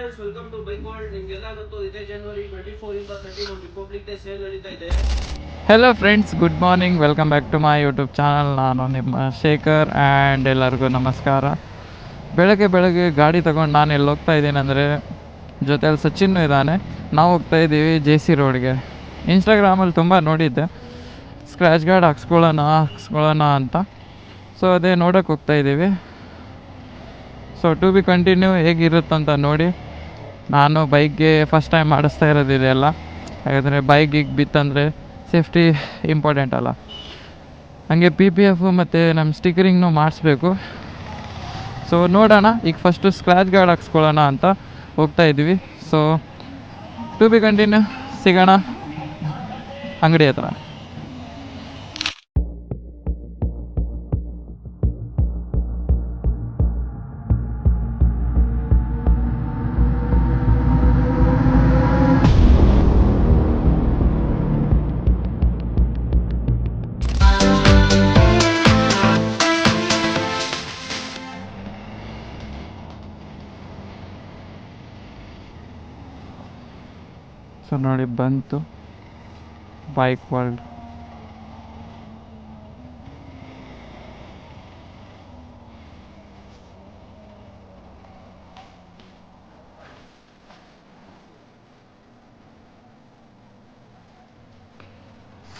Riders welcome to bike world. ನಿಮಗೆಲ್ಲ ಗೊತ್ತು ಇದೇ ಜನವರಿ 24 ಇಂದ 30 ನಮ್ಮ ರಿಪಬ್ಲಿಕ್ ಡೇ ಸೇಲ್ ನಡೀತಾ ಇದೆ. Hello friends, good morning. Welcome back to my YouTube channel. ನಾನು ನಿಮ್ಮ ಶೇಖರ್ ಆ್ಯಂಡ್ ಎಲ್ಲರಿಗೂ ನಮಸ್ಕಾರ. ಬೆಳಗ್ಗೆ ಗಾಡಿ ತೊಗೊಂಡು ನಾನು ಎಲ್ಲಿ ಹೋಗ್ತಾ ಇದ್ದೀನಿ ಅಂದರೆ, ಜೊತೆಯಲ್ಲಿ ಸಚಿನ್ನೂ ಇದ್ದಾನೆ. ನಾವು ಹೋಗ್ತಾ ಇದ್ದೀವಿ JC ರೋಡ್ಗೆ. ಇನ್ಸ್ಟಾಗ್ರಾಮಲ್ಲಿ ತುಂಬ ನೋಡಿದ್ದೆ, ಸ್ಕ್ರ್ಯಾಚ್ ಗಾರ್ಡ್ ಹಾಕ್ಸ್ಕೊಳ್ಳೋಣ ಅಂತ. ಸೊ ಅದೇ ನೋಡೋಕ್ಕೆ ಹೋಗ್ತಾ ಇದ್ದೀವಿ. ಸೊ ಟು ಬಿ ಕಂಟಿನ್ಯೂ ಹೇಗಿರುತ್ತಂತ ನೋಡಿ. ನಾನು ಬೈಕ್ಗೆ ಫಸ್ಟ್ ಟೈಮ್ ಮಾಡಿಸ್ತಾ ಇರೋದಿದೆಯಲ್ಲ, ಯಾಕಂದರೆ ಬೈಕಿಗೆ ಬಿತ್ತಂದರೆ ಸೇಫ್ಟಿ ಇಂಪಾರ್ಟೆಂಟ್ ಅಲ್ಲ. ಹಾಗೆ PPF ಮತ್ತು ನಮ್ಮ ಸ್ಟಿಕರಿಂಗ್ನೂ ಮಾಡಿಸ್ಬೇಕು. ಸೊ ನೋಡೋಣ, ಈಗ ಫಸ್ಟು ಸ್ಕ್ರ್ಯಾಚ್ ಗಾರ್ಡ್ ಹಾಕ್ಸ್ಕೊಳ್ಳೋಣ ಅಂತ ಹೋಗ್ತಾ ಇದ್ವಿ. ಸೊ ಟು ಬಿ ಕಂಟಿನ್ಯೂ, ಸಿಗೋಣ ಅಂಗಡಿ ಹತ್ರ. ಸೊ ನೋಡಿ, ಬಂತು ಬೈಕ್ ವರ್ಲ್ಡ್.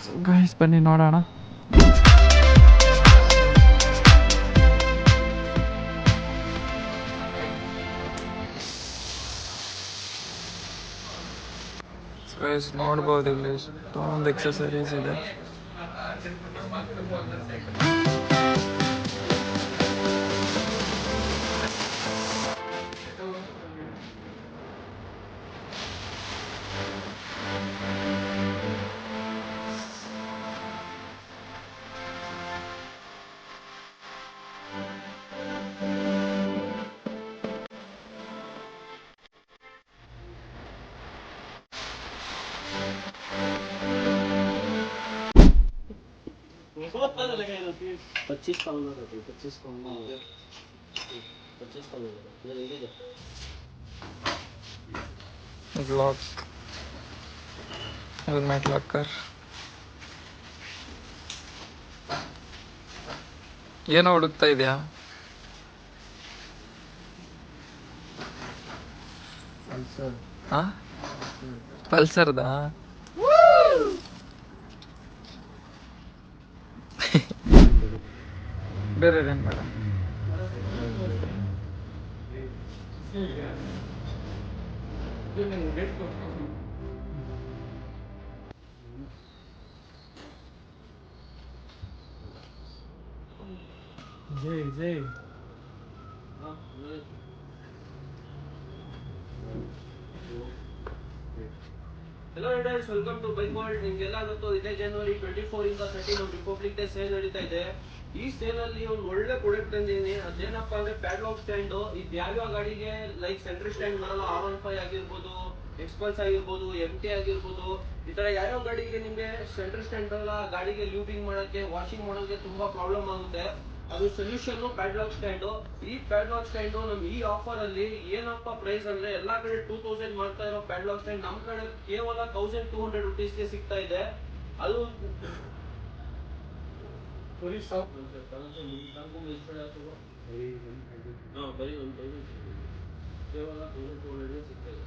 ಸೊ ಗೈಸ್, ಬನ್ನಿ ನೋಡೋಣ. ಗೈಸ್ ನೋಡ್ಬೋದು, ಇಲ್ಲಿ ಎಷ್ಟೊಂದು ಎಕ್ಸಸರೀಸ್ ಇದೆ. Block, helmet locker. ಏನೋ ಹುಡುಕ್ತಾ ಇದೆಯಾ? ಪಲ್ಸರ್ದಾ? ಬೇರೆದೇನು ಬೇಡ. ಜೈ hello riders, welcome to bike world. ನಿಮಗೆಲ್ಲ ಗೊತ್ತು ಇದೇ ಜನವರಿ 24 ಇಂದ 30 ನಮ್ಮ ರಿಪಬ್ಲಿಕ್ ಡೇ ಸೇಲ್ ನಡೀತಾ ಇದೆ. ಈ ಸೇಲ್ ಅಲ್ಲಿ ಒಂದು ಒಳ್ಳೆ ಪ್ರಾಡಕ್ಟ್ ತಂದಿದ್ದೀನಿ. ಅದೇನಪ್ಪ ಅಂದ್ರೆ ಪ್ಯಾಡ್ಲಾಕ್ ಸ್ಟ್ಯಾಂಡ್. ಇದು ಯಾವ್ಯಾವ ಗಾಡಿಗೆ ಲೈಕ್ ಸೆಂಟ್ರಲ್ ಸ್ಟ್ಯಾಂಡ್ ಬರಲ್ಲ, R15 ಆಗಿರ್ಬೋದು, ಎಕ್ಸ್ಪಲ್ಸ್ ಆಗಿರ್ಬೋದು, MT ಆಗಿರ್ಬೋದು, ಈ ತರ ಯಾವ್ಯಾವ ಗಾಡಿಗೆ ನಿಮ್ಗೆ ಸೆಂಟ್ರಲ್ ಸ್ಟ್ಯಾಂಡ್ ಬರಲ್ಲ, ಗಾಡಿಗೆ ಲ್ಯೂಬಿಂಗ್ ಮಾಡಕ್ಕೆ, ವಾಷಿಂಗ್ ಮಾಡೋಕೆ ತುಂಬಾ ಪ್ರಾಬ್ಲಮ್ ಆಗುತ್ತೆ. ಅದು ಸೊಲ್ಯೂಷನ್ ಪ್ಯಾಡ್ಲಾಕ್ ಸ್ಟ್ಯಾಂಡ್. ಈ ಪ್ಯಾಡ್ಲಾಕ್ ಸ್ಟ್ಯಾಂಡ್ ನಮ್ ಈ ಆಫರ್ ಅಲ್ಲಿ ಏನಪ್ಪ ಪ್ರೈಸ್ ಅಂದ್ರೆ, ಎಲ್ಲಾ ಕಡೆ 2000 ಮಾಡ್ತಾ ಇರೋ ಪ್ಯಾಡ್ಲಾಕ್ ಸ್ಟ್ಯಾಂಡ್ ನಮ್ ಕಡೆ ಕೇವಲ 1200 ರುಪೀಸ್ಗೆ ಸಿಗ್ತಾ ಇದೆ. ಅದು ಬರೀ ಕೇವಲ 1200 ಸಿಗ್ತಾ ಇದೆ.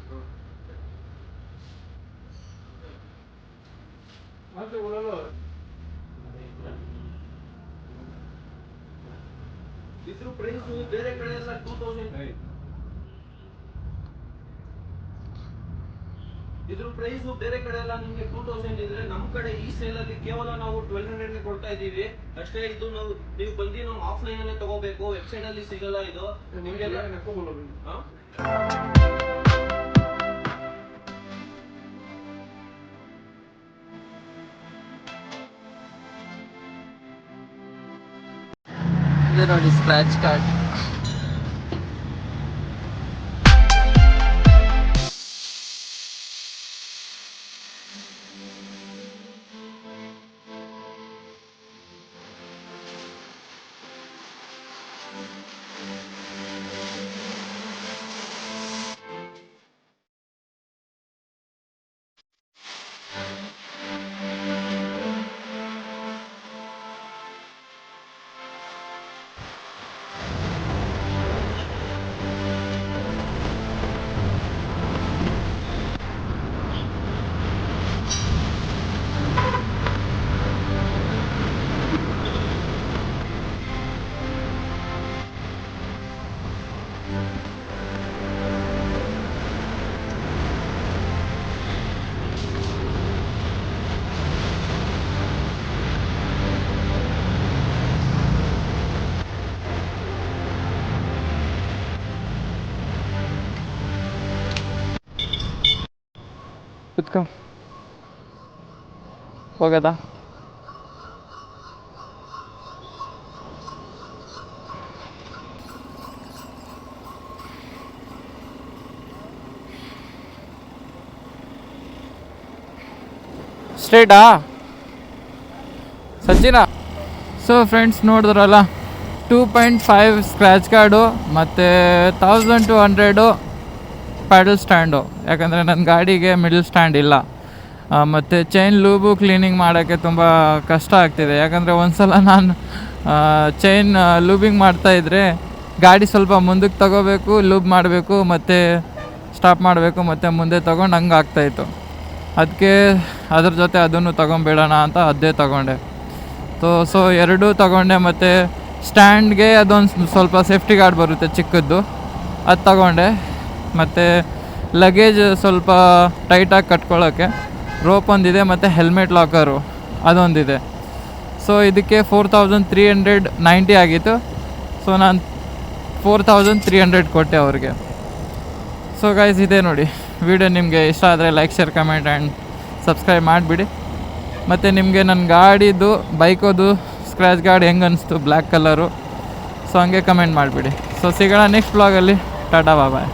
ಇದ್ರ ಪ್ರೈಸ್ ಬೇರೆ ಕಡೆ ಎಲ್ಲ 2000. ಇದ್ರ ಪ್ರೈಸ್ ಬೇರೆ ಕಡೆ ಎಲ್ಲ ನಿಮ್ಗೆ 2000 ಇದ್ರೆ, ನಮ್ ಕಡೆ ಈ ಸೇಲ್ ಅಲ್ಲಿ ಕೇವಲ ನಾವು 1200 ಕೊಡ್ತಾ ಇದೀವಿ ಅಷ್ಟೇ. ಇದು ನೀವು ಬಂದು ನಾವು ಆಫ್ಲೈನ್ ಅಲ್ಲೇ ತಗೋಬೇಕು, ವೆಬ್ಸೈಟ್ ಅಲ್ಲಿ ಸಿಗಲ್ಲ ಇದು ನಿಮ್ಗೆಲ್ಲ. ಇದೆ ನೋಡಿ, scratch card. ಕುತ್ಕೊ ಹೋಗದಾ ಸ್ಟ್ರೇಟಾ Sachin. So friends ನೋಡಿದ್ರಲ್ಲ 2.5 ಸ್ಕ್ರ್ಯಾಚ್ ಕಾರ್ಡು ಮತ್ತು 1200 ಪ್ಯಾಡಲ್ ಸ್ಟ್ಯಾಂಡು, ಯಾಕಂದರೆ ನನ್ನ ಗಾಡಿಗೆ ಮಿಡಲ್ ಸ್ಟ್ಯಾಂಡ್ ಇಲ್ಲ. ಮತ್ತು ಚೈನ್ ಲೂಬು ಕ್ಲೀನಿಂಗ್ ಮಾಡೋಕ್ಕೆ ತುಂಬ ಕಷ್ಟ ಆಗ್ತಿದೆ, ಯಾಕಂದರೆ ಒಂದು ಸಲ ನಾನು ಚೈನ್ ಲೂಬಿಂಗ್ ಮಾಡ್ತಾಯಿದ್ರೆ ಗಾಡಿ ಸ್ವಲ್ಪ ಮುಂದಕ್ಕೆ ತಗೋಬೇಕು, ಲೂಬ್ ಮಾಡಬೇಕು, ಮತ್ತು ಸ್ಟಾಪ್ ಮಾಡಬೇಕು, ಮತ್ತು ಮುಂದೆ ತೊಗೊಂಡು ಹಂಗೆ ಆಗ್ತಾಯಿತ್ತು. ಅದಕ್ಕೆ ಅದ್ರ ಜೊತೆ ಅದನ್ನು ತೊಗೊಂಬೇಡೋಣ ಅಂತ ಅದೇ ತೊಗೊಂಡೆ. ಸೊ ಎರಡೂ ತೊಗೊಂಡೆ. ಮತ್ತು ಸ್ಟ್ಯಾಂಡ್ಗೆ ಅದೊಂದು ಸ್ವಲ್ಪ ಸೇಫ್ಟಿ ಗಾರ್ಡ್ ಬರುತ್ತೆ ಚಿಕ್ಕದ್ದು, ಅದು ತೊಗೊಂಡೆ. ಮತ್ತು ಲಗೇಜ್ ಸ್ವಲ್ಪ ಟೈಟಾಗಿ ಕಟ್ಕೊಳ್ಳೋಕ್ಕೆ ರೋಪ್ ಒಂದಿದೆ, ಮತ್ತು ಹೆಲ್ಮೆಟ್ ಲಾಕರು ಅದೊಂದಿದೆ. ಸೊ ಇದಕ್ಕೆ 4390 ಆಗಿತ್ತು. ಸೊ ನಾನು 4300 ಕೊಟ್ಟೆ ಅವ್ರಿಗೆ. ಸೊ ಗೈಸ್ ಇದೇ ನೋಡಿ ವಿಡಿಯೋ. ನಿಮಗೆ ಇಷ್ಟ ಆದರೆ like, share, comment and subscribe ಮಾಡಿಬಿಡಿ. ಮತ್ತು ನಿಮಗೆ ನನ್ನ ಗಾಡಿದು ಬೈಕೋದು ಸ್ಕ್ರ್ಯಾಚ್ ಗಾರ್ಡ್ ಹೆಂಗೆ ಅನಿಸ್ತು ಬ್ಲ್ಯಾಕ್ ಕಲರು, ಸೊ ಹಂಗೆ ಕಮೆಂಟ್ ಮಾಡಿಬಿಡಿ. ಸೊ ಸಿಗೋಣ ನೆಕ್ಸ್ಟ್ ವ್ಲಾಗಲ್ಲಿ. ಟಾಟಾ ಬಾಯ್.